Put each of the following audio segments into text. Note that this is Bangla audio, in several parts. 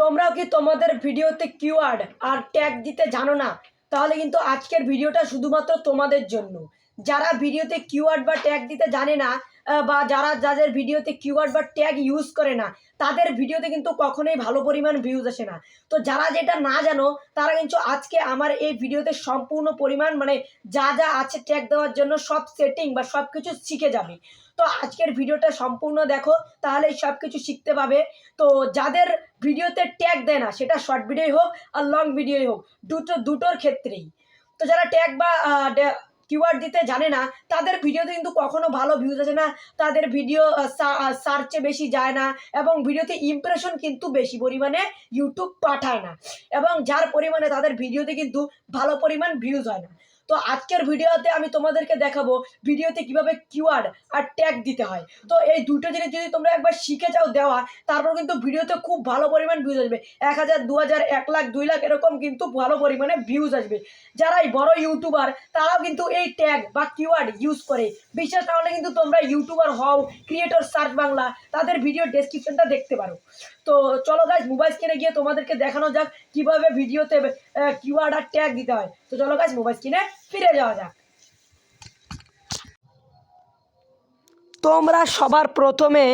তোমরাও কি তোমাদের ভিডিওতে কিওয়ার্ড আর ট্যাগ দিতে জানো না? তাহলে কিন্তু আজকের ভিডিওটা শুধুমাত্র তোমাদের জন্য। যারা ভিডিওতে কিওয়ার্ড বা ট্যাগ দিতে জানে না, বা যাদের ভিডিওতে কিওয়ার্ড বা ট্যাগ ইউজ করে না, তাদের ভিডিওতে কিন্তু কখনোই ভালো পরিমাণ ভিউজ আসে না। তো যারা যেটা না জানো, তারা কিন্তু আজকে আমার এই ভিডিওতে সম্পূর্ণ পরিমাণ যা যা আছে ট্যাগ দেওয়ার জন্য সব সেটিং বা সব কিছু শিখে যাবে। তো আজকের ভিডিওটা সম্পূর্ণ দেখো, তাহলে সব কিছু শিখতে পাবে। তো যাদের ভিডিওতে ট্যাগ দেয় না, সেটা শর্ট ভিডিওই হোক আর লং ভিডিওই হোক, দুটোর ক্ষেত্রেই। তো যারা ট্যাগ বা কিওয়ার্ড দিতে জানে না, তাদের ভিডিওতে কিন্তু কখনো ভালো ভিউজ আসে না, তাদের ভিডিও সার্চে বেশি যায় না, এবং ভিডিওতে ইমপ্রেশন কিন্তু বেশি পরিমাণে ইউটিউব পাঠায় না, এবং যার পরিমাণে তাদের ভিডিওতে কিন্তু ভালো পরিমাণ ভিউজ হয় না। তো আজকের ভিডিওতে আমি তোমাদেরকে দেখাবো ভিডিওতে কিভাবে কিওয়ার্ড আর ট্যাগ দিতে হয়। তো এই দুটো জিনিস যদি তোমরা একবার শিখে যাও দেওয়া, তারপর কিন্তু ভিডিওতে খুব ভালো পরিমাণ ভিউজ আসবে। 1000, 2000, 1 লাখ, 2 লাখ এরকম কিন্তু ভালো পরিমাণে ভিউজ আসবে। যারা এই বড় ইউটিউবার, তারাও কিন্তু এই ট্যাগ বা কিওয়ার্ড ইউজ করে। বিশ্বাস না হলে কিন্তু তোমরা ইউটিউবার হও, ক্রিয়েটর সার্চ বাংলা, তাদের ভিডিও ডেসক্রিপশনটা দেখতে পারো। তো চলো গাইজ, মোবাইল স্ক্রিনে গিয়ে তোমাদেরকে দেখানো যাক কিভাবে ভিডিওতে কিওয়ার্ড আর ট্যাগ দিতে হয়। তো চলো গাইজ, মোবাইল স্ক্রিনে ফিরে যাওয়া যাক। তোমরা সবার প্রথমে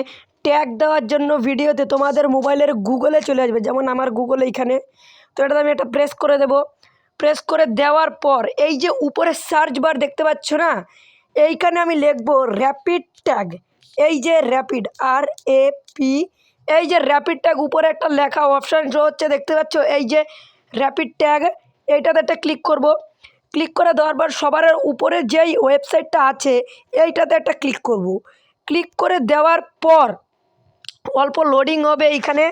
ট্যাগ দেওয়ার জন্য ভিডিওতে তোমাদের মোবাইলের গুগলে চলে আসবে, যেমন আমার গুগল এইখানে। তো এটাতে আমি এটা প্রেস করে দেব। প্রেস করে দেওয়ার পর এই যে উপরে সার্চ বার দেখতে পাচ্ছ না, এইখানে আমি লিখব র্যাপিড ট্যাগ। এই যে র্যাপিড, RAP, এই যে র্যাপিড ট্যাগ উপরে একটা লেখা অপশান শো হচ্ছে, দেখতে পাচ্ছ এই যে র্যাপিড ট্যাগ, এইটাতে একটা ক্লিক করব। ক্লিক করে দেওয়ার পর সবার উপরে যেই ওয়েবসাইটটা আছে এইটাতে একটা ক্লিক করব। ক্লিক করে দেওয়ার পর অল্প লোডিং হবে এইখানে।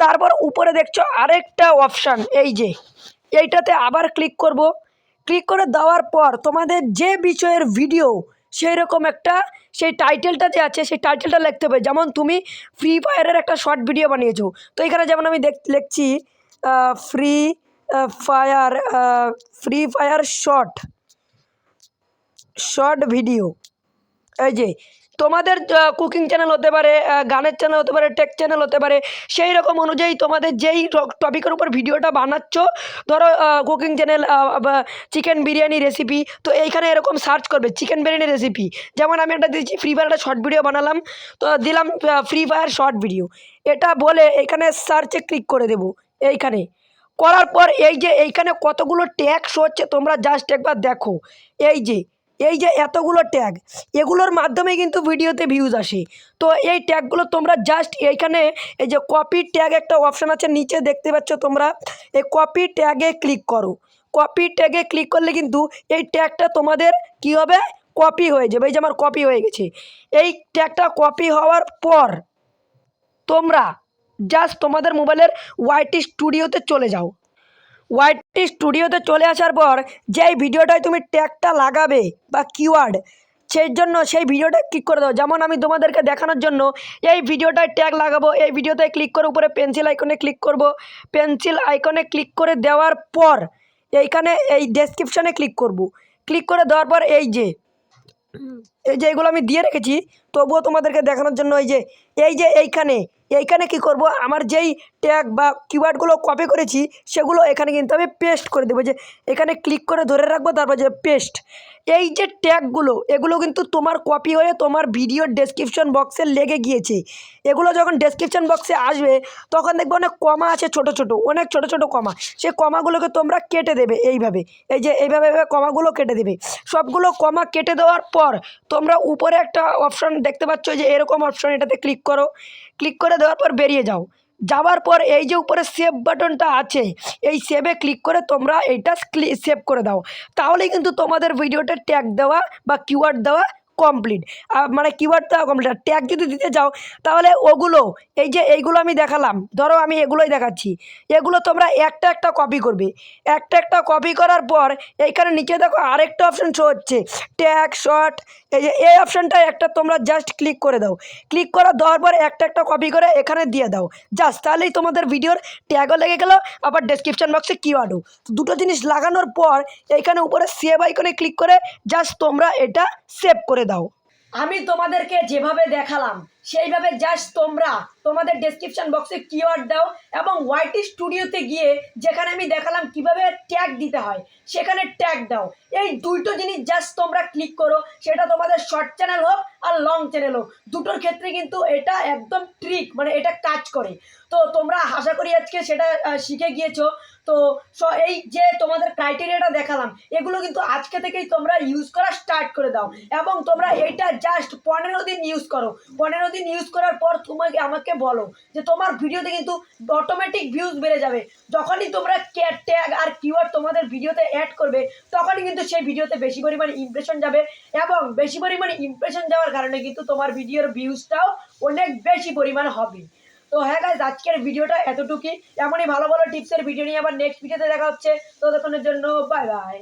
তারপর উপরে দেখছো আরেকটা অপশান, এই যে এইটাতে আবার ক্লিক করব। ক্লিক করে দেওয়ার পর তোমাদের যে বিষয়ের ভিডিও, সেই রকম একটা সেই টাইটেলটা যে আছে সেই টাইটেলটা লিখতে হবে। যেমন তুমি ফ্রি ফায়ারের একটা শর্ট ভিডিও বানিয়েছো, তো এখানে যেমন আমি লিখছি free fire free fire short video. এই যে তোমাদের কুকিং চ্যানেল হতে পারে, গানের চ্যানেল হতে পারে, টেক চ্যানেল হতে পারে, সেই রকম অনুযায়ী তোমাদের যেই টপিকের উপর ভিডিওটা বানাচ্ছ, ধরো cooking channel, chicken biryani recipe, তো এইখানে এরকম সার্চ করবে চিকেন বিরিয়ানি রেসিপি। যেমন আমি একটা দিচ্ছি ফ্রি ফায়ার একটা শর্ট ভিডিও বানালাম, তো দিলাম ফ্রি ফায়ার শর্ট ভিডিও, এটা বলে এখানে সার্চে ক্লিক করে দেব। এইখানে করার পর এই যে এইখানে কতগুলো ট্যাগ শো হচ্ছে, তোমরা জাস্ট একবার দেখো। এই যে এতগুলো ট্যাগ, এগুলোর মাধ্যমে কিন্তু ভিডিওতে ভিউজ আসে। তো এই ট্যাগগুলো তোমরা জাস্ট এইখানে এই যে কপি ট্যাগ একটা অপশান আছে নিচে, দেখতে পাচ্ছ তোমরা, এই কপি ট্যাগে ক্লিক করো। কপি ট্যাগে ক্লিক করলে কিন্তু এই ট্যাগটা তোমাদের কি হবে, কপি হয়ে যাবে। এই যে আমার কপি হয়ে গেছে। এই ট্যাগটা কপি হওয়ার পর তোমরা জাস্ট তোমাদের মোবাইলের ওয়াইটি স্টুডিওতে চলে যাও। ওয়াইটি স্টুডিওতে চলে আসার পর যেই ভিডিওটায় তুমি ট্যাগটা লাগাবে বা কিওয়ার্ড, সেই জন্য সেই ভিডিওটা ক্লিক করে দাও। যেমন আমি তোমাদেরকে দেখানোর জন্য এই ভিডিওটায় ট্যাগ লাগাবো, এই ভিডিওতে ক্লিক করে উপরে পেন্সিল আইকনে ক্লিক করব। পেন্সিল আইকনে ক্লিক করে দেওয়ার পর এইখানে এই ডেসক্রিপশানে ক্লিক করব। ক্লিক করে দেওয়ার পর এই যে এইগুলো আমি দিয়ে রেখেছি, তবুও তোমাদেরকে দেখানোর জন্য এইখানে কি করব, আমার যেই ট্যাগ বা কিওয়ার্ডগুলো কপি করেছি সেগুলো এখানে কিন্তু আমি পেস্ট করে দেবো। যে এখানে ক্লিক করে ধরে রাখবো, তারপর যে পেস্ট। এই যে ট্যাগগুলো, এগুলো কিন্তু তোমার কপি হয়ে তোমার ভিডিওর ডেসক্রিপশন বক্সে লেগে গিয়েছে। এগুলো যখন ডেসক্রিপশন বক্সে আসবে, তখন দেখবে অনেক কমা আছে, অনেক ছোটো ছোটো কমা। সেই কমাগুলোকে তোমরা কেটে দেবে এইভাবে। এই যে এইভাবে কমাগুলো কেটে দেবে। সবগুলো কমা কেটে দেওয়ার পর তোমরা উপরে একটা অপশান দেখতে পাচ্ছ, যে এরকম অপশান, এটাতে ক্লিক করো। ক্লিক করে দেওয়ার পর বেরিয়ে যাও। যাওয়ার পর এই যে উপরে সেভ বাটনটা আছে, এই সেভে ক্লিক করে তোমরা এইটা সেভ করে দাও। তাহলেই কিন্তু তোমাদের ভিডিওটা ট্যাগ দেওয়া বা কিওয়ার্ড দেওয়া কমপ্লিট। মানে কিওয়ার্ড দেওয়া কমপ্লিট। আর ট্যাগ যদি দিতে যাও, তাহলে ওগুলো এইগুলো আমি দেখালাম, ধরো আমি এগুলোই দেখাচ্ছি, এগুলো তোমরা একটা একটা কপি করবে। একটা একটা কপি করার পর এইখানে নিচে দেখো আরেকটা অপশান শো হচ্ছে, ট্যাগ শর্ট। এই অপশানটায় একটা তোমরা জাস্ট ক্লিক করে দাও। ক্লিক করে দেওয়ার পর একটা একটা কপি করে এখানে দিয়ে দাও জাস্ট, তাহলেই তোমাদের ভিডিওর ট্যাগও লেগে গেল, আবার ডেসক্রিপশন বক্সে কিওয়ার্ডও। দুটো জিনিস লাগানোর পর এইখানে উপরে সেভ আইকনে ক্লিক করে জাস্ট তোমরা এটা সেভ করে দাও। আমি তোমাদেরকে যেভাবে দেখালাম সেইভাবে জাস্ট তোমরা তোমাদের ডেসক্রিপশন বক্সে কিওয়ার্ড দাও এবং ওয়াইটি স্টুডিওতে গিয়ে যেখানে আমি দেখালাম কিভাবে ট্যাগ দিতে হয় সেখানে ট্যাগ দাও। এই দুটো জিনিস জাস্ট তোমরা ক্লিক করো, সেটা তোমাদের শর্ট চ্যানেল হোক আর লং চ্যানেল হোক, দুটোর ক্ষেত্রে কিন্তু এটা একদম ট্রিক, মানে এটা কাজ করে। তো তোমরা আশা করি আজকে সেটা শিখে গিয়েছো। তো এই যে তোমাদের ক্রাইটেরিয়াটা দেখালাম এগুলো কিন্তু আজকে থেকেই তোমরা ইউজ করা স্টার্ট করে দাও এবং তোমরা এইটা জাস্ট 15 দিন ইউজ করো। 15 দিন ইউজ করার পর আমাকে বলো যে তোমার ভিডিওতে কিন্তু অটোমেটিক ভিউজ বেড়ে যাবে। যখনই তোমরা ট্যাগ আর কিওয়ার্ড তোমাদের ভিডিওতে অ্যাড করবে তখনই কিন্তু সেই ভিডিওতে বেশি পরিমাণে ইমপ্রেশন যাবে এবং বেশি পরিমাণে ইমপ্রেশন যাওয়ার কারণে কিন্তু তোমার ভিডিওর ভিউজটাও অনেক বেশি পরিমাণ হবে। তো হ্যাঁ গাইজ, আজকের ভিডিওটা এতটুকুই। এমনই ভালো ভালো টিপসের ভিডিও নিয়ে আবার নেক্সট ভিডিওতে দেখা হচ্ছে। ততক্ষণের জন্য বাই বাই।